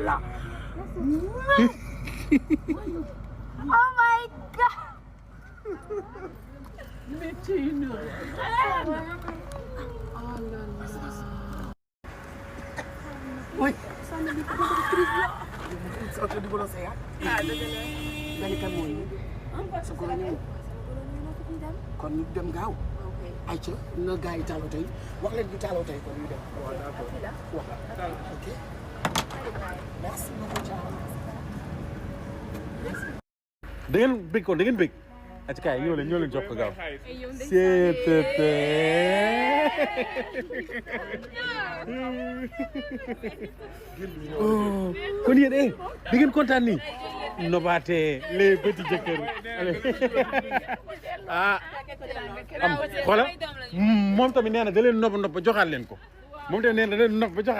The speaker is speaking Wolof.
la. Oh my God. Mais tu es une reine. Oh là là. Oui. kon ñu dem gaaw. ay ca na gars yi taaloo tey wax leen ñu taaloo tey kon ñu dem. waaw d'accord waaw ok. merci beaucoup. da ngeen bëgg kon da ngeen bëgg. ati kaay ñoo leen jox ko gaaw. kon yéen di ngeen kontaan nii. nobaate les petits jëkkër ah am xoolal moom tamit nee na da leen nopp ba joxaat leen ko moom tamit nee na da leen nopp ba joxaat